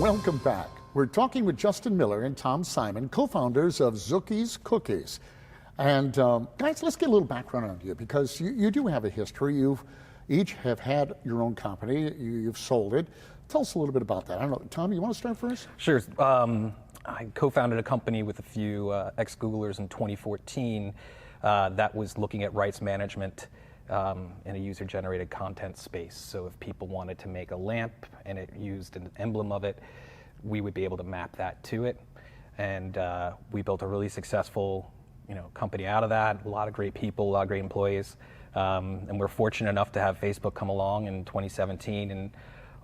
Welcome back. We're talking with Justin Miller and Tom Simon, co-founders of Zookies Cookies. And guys, let's get a little background on you, because you do have a history. You've each have had your own company. You've sold it. Tell us a little bit about that. I don't know, Tom, you want to start first? Sure. I co-founded a company with a few ex-Googlers in 2014 that was looking at rights management in a user-generated content space. So if people wanted to make a lamp and it used an emblem of it, we would be able to map that to it. And we built a really successful company out of that. A lot of great people, a lot of great employees. And we're fortunate enough to have Facebook come along in 2017 and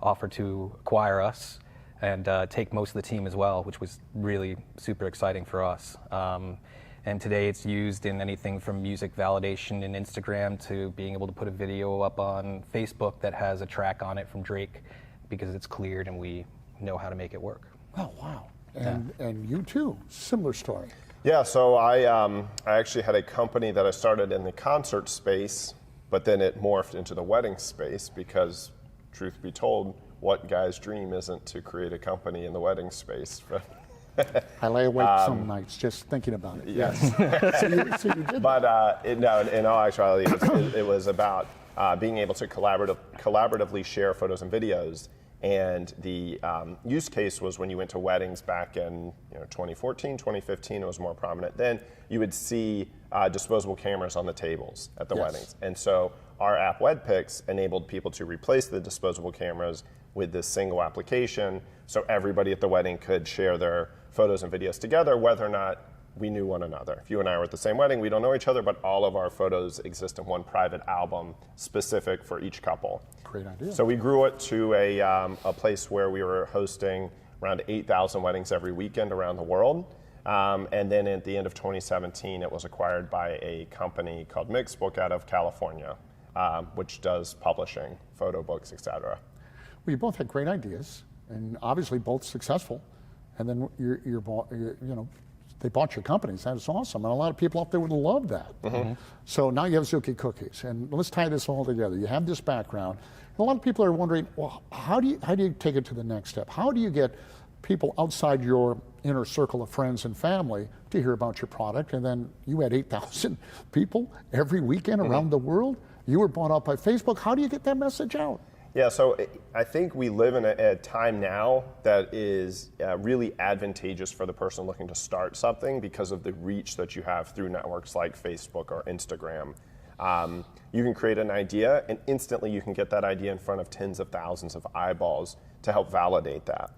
offer to acquire us and take most of the team as well, which was really super exciting for us. And today it's used in anything from music validation in Instagram to being able to put a video up on Facebook that has a track on it from Drake, because it's cleared and we know how to make it work. Oh, wow. And you too, similar story. Yeah, so I actually had a company that I started in the concert space, but then it morphed into the wedding space because, truth be told, what guy's dream isn't to create a company in the wedding space? I lay awake some nights just thinking about it. Yes. So you did. But no, in all actuality, it was about being able to collaboratively share photos and videos. And the use case was when you went to weddings back in 2014, 2015, it was more prominent. Then you would see disposable cameras on the tables at the weddings. And so our app WedPix enabled people to replace the disposable cameras with this single application, so everybody at the wedding could share their photos and videos together, whether or not we knew one another. If you and I were at the same wedding, we don't know each other, but all of our photos exist in one private album specific for each couple. Great idea. So we grew it to a place where we were hosting around 8,000 weddings every weekend around the world. And then at the end of 2017, it was acquired by a company called Mixbook out of California, which does publishing, photo books, etc. Well, you both had great ideas, and obviously both successful. And then they bought your companies. That's awesome, and a lot of people out there would love that. Mm-hmm. So now you have Zookie Cookies, and let's tie this all together. You have this background. And a lot of people are wondering, well, how do you take it to the next step? How do you get people outside your inner circle of friends and family to hear about your product? And then you had 8,000 people every weekend around the world. You were bought out by Facebook. How do you get that message out? Yeah, so I think we live in a time now that is really advantageous for the person looking to start something because of the reach that you have through networks like Facebook or Instagram. You can create an idea, and instantly you can get that idea in front of tens of thousands of eyeballs to help validate that.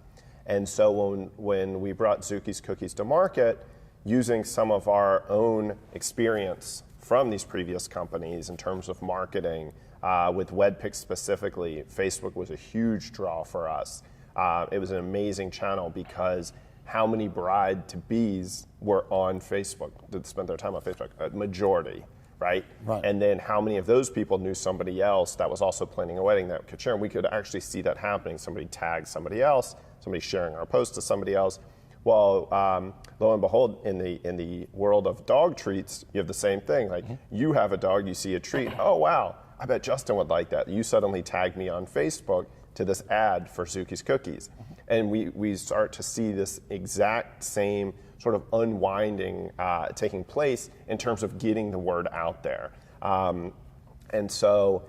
And so when we brought Zookies Cookies to market, using some of our own experience from these previous companies in terms of marketing, with WedPix specifically, Facebook was a huge draw for us. It was an amazing channel because how many bride-to-bes were on Facebook, that spent their time on Facebook? A majority, right? And then how many of those people knew somebody else that was also planning a wedding that could share? And we could actually see that happening. Somebody tagged somebody else, somebody sharing our post to somebody else. Well, lo and behold, in the world of dog treats, you have the same thing. Like you have a dog, you see a treat. Oh wow, I bet Justin would like that. You suddenly tag me on Facebook to this ad for Zookies Cookies, and we start to see this exact same sort of unwinding taking place in terms of getting the word out there. And so,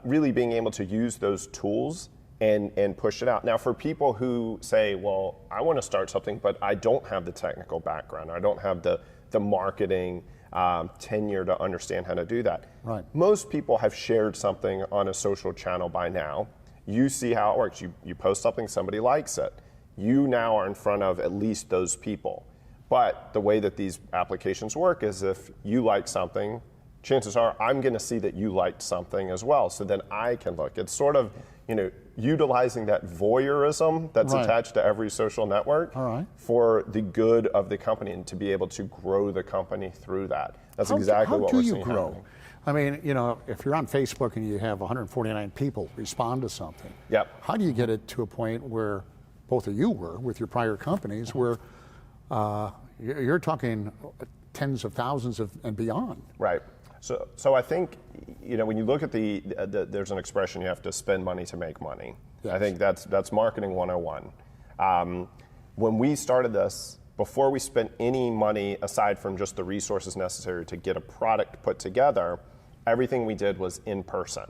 really being able to use those tools and push it out. Now, for people who say, well, I want to start something, but I don't have the technical background, I don't have the marketing tenure to understand how to do that. Right. Most people have shared something on a social channel by now. You see how it works. You post something, somebody likes it. You now are in front of at least those people. But the way that these applications work is if you like something, chances are I'm going to see that you liked something as well, so then I can look. It's sort of, utilizing that voyeurism that's attached to every social network for the good of the company and to be able to grow the company through that. That's exactly what we're seeing happening. How do you grow? I mean, if you're on Facebook and you have 149 people respond to something, how do you get it to a point where both of you were with your prior companies where you're talking tens of thousands and beyond? Right. So I think, when you look at there's an expression, you have to spend money to make money. Yes. I think that's marketing 101. When we started this, before we spent any money aside from just the resources necessary to get a product put together, everything we did was in person.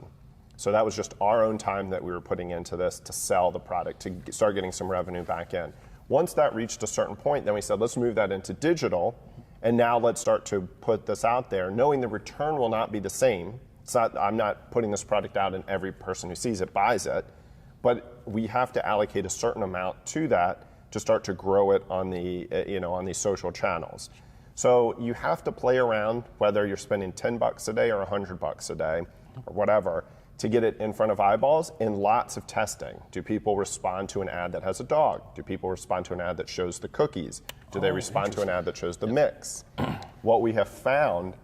So that was just our own time that we were putting into this to sell the product, to start getting some revenue back in. Once that reached a certain point, then we said, let's move that into digital, and now let's start to put this out there, knowing the return will not be the same. I'm not putting this product out and every person who sees it buys it, but we have to allocate a certain amount to that to start to grow it on the on these social channels. So you have to play around, whether you're spending $10 a day or $100 a day or whatever, to get it in front of eyeballs, in lots of testing. Do people respond to an ad that has a dog? Do people respond to an ad that shows the cookies? Do they respond to an ad that shows the mix? What we have found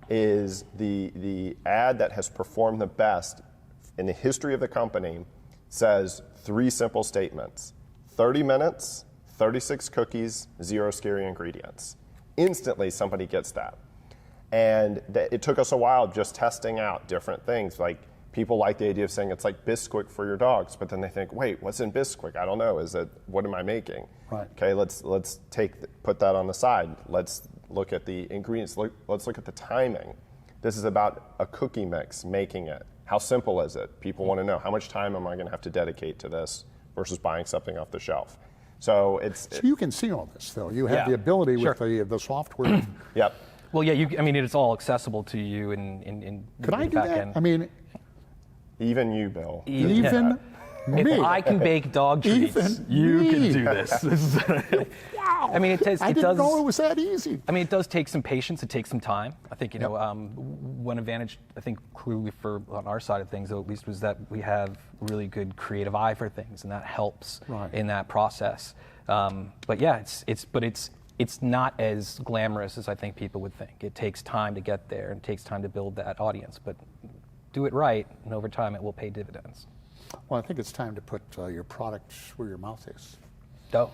is the ad that has performed the best in the history of the company says 3 simple statements: 30 minutes, 36 cookies, 0 scary ingredients. Instantly, somebody gets that. And it took us a while just testing out different things. Like, people like the idea of saying it's like Bisquick for your dogs, but then they think, wait, what's in Bisquick? I don't know. What am I making? Right. Okay, let's put that on the side. Let's look at the ingredients. Let's look at the timing. This is about a cookie mix, making it. How simple is it? People want to know, how much time am I going to have to dedicate to this versus buying something off the shelf? So So you can see all this, though. You have the ability with the software. Yep. Well, yeah, it's all accessible to you in Could I the do back that? end. I mean, Even you, Bill. even me. If I can bake dog treats, Even you me. can do this. Wow. I mean, it I didn't know it was that easy. I mean, it does take some patience. It takes some time. I think, one advantage, I think, clearly on our side of things, though, at least, was that we have really good creative eye for things, and that helps in that process. But yeah, it's not as glamorous as I think people would think. It takes time to get there, and it takes time to build that audience. But do it right, and over time, it will pay dividends. Well, I think it's time to put your product where your mouth is. Go.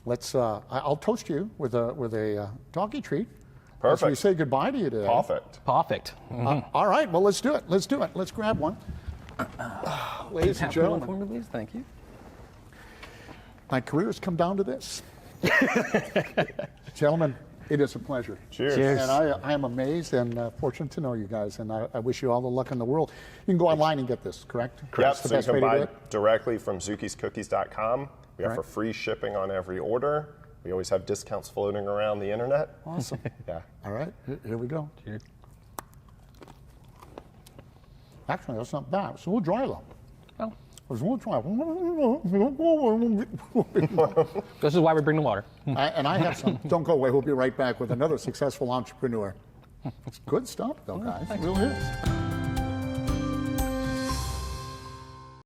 Let's. I'll toast you with a doggy treat. Perfect. As we say goodbye to you today. Perfect. All right. Well, let's do it. Let's do it. Let's grab one. Ladies and gentlemen, For me, please. Thank you. my career has come down to this. Gentlemen, it is a pleasure. Cheers. Cheers. And I am amazed and fortunate to know you guys, and I wish you all the luck in the world. You can go online and get this, correct? Yep, That's the so you best can way to buy do it directly from ZookiesCookies.com. We offer free shipping on every order. We always have discounts floating around the internet. Awesome. Yeah. All right, here we go. Cheers. Actually, that's not bad. It's a little dry, though. Well, It's a little dry. this is why we bring the water. And I have some. Don't go away. We'll be right back with another successful entrepreneur. It's good stuff, though, guys. It really is.